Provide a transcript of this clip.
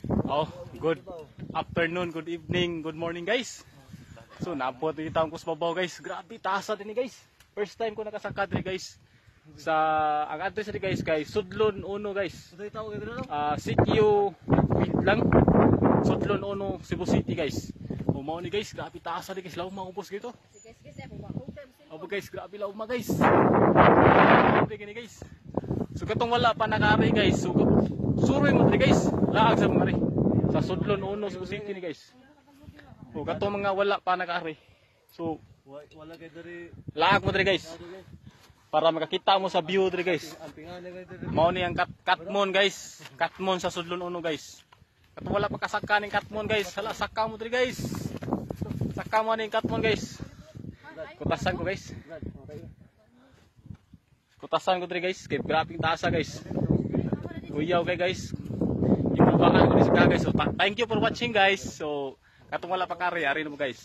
Oh, good afternoon, good evening, good morning guys. So naabot dito ang kusbabaw guys. Grabe taasa din guys. First time ko nakasakad din guys. Sa ang address ni guys kay Sudlon Uno guys. CQ wait lang. Sudlon Uno, Cebu City guys. Mao ni guys, grabe taasa din guys. Law maubos gito. Opo guys, grabe law guys. Grabe gini guys. So katong wala pa nakari guys. So suroy mo diri guys. Laag sa mga ri. Sa Sudlon Uno, Cebu City ni guys. O katong mga wala pa nakari. So wala kay diri. laag mo diri guys. Para makakita mo sa view diri guys. Mao ni ang Katmon guys. Katmon sa Sudlon Uno guys. Katong wala pa kasaka ning Katmon guys. Hala saka mo diri guys. Saka mo ning Katmon guys. Kutasan ko guys. Kutasan ko diri guys. Kay grabing taasa guys. Kuyaw kay guys. Ibabakan ko ni sa guys. So thank you for watching guys. So katong wala pa kari ari na mo guys.